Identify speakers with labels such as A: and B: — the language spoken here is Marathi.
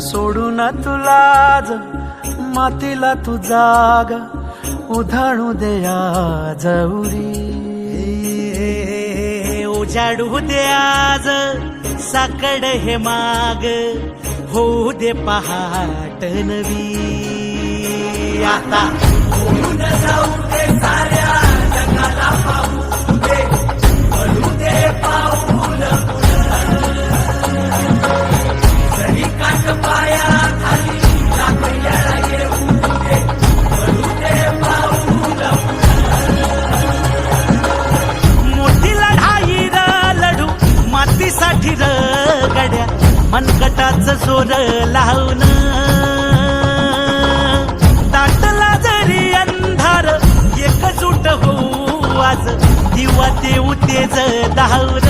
A: सोडून तुला मातीला तू जाग उधाणू दे आज उरी.
B: उजाडू दे आज साकड हे माग होऊ दे पहाट नवी. आता जाऊ दे साऱ्या जगाला पाहू दे पडू दे पाऊल जरी काट पाया खाली लागलेला येऊ दे पडू दे पाऊल. मोठी लढाई र लढू मातीसाठी र गड्या मनगटाचं सोर लावून. दाटला जरी अंधार एकजूट होऊ आज दिवा देऊ तेज धावून.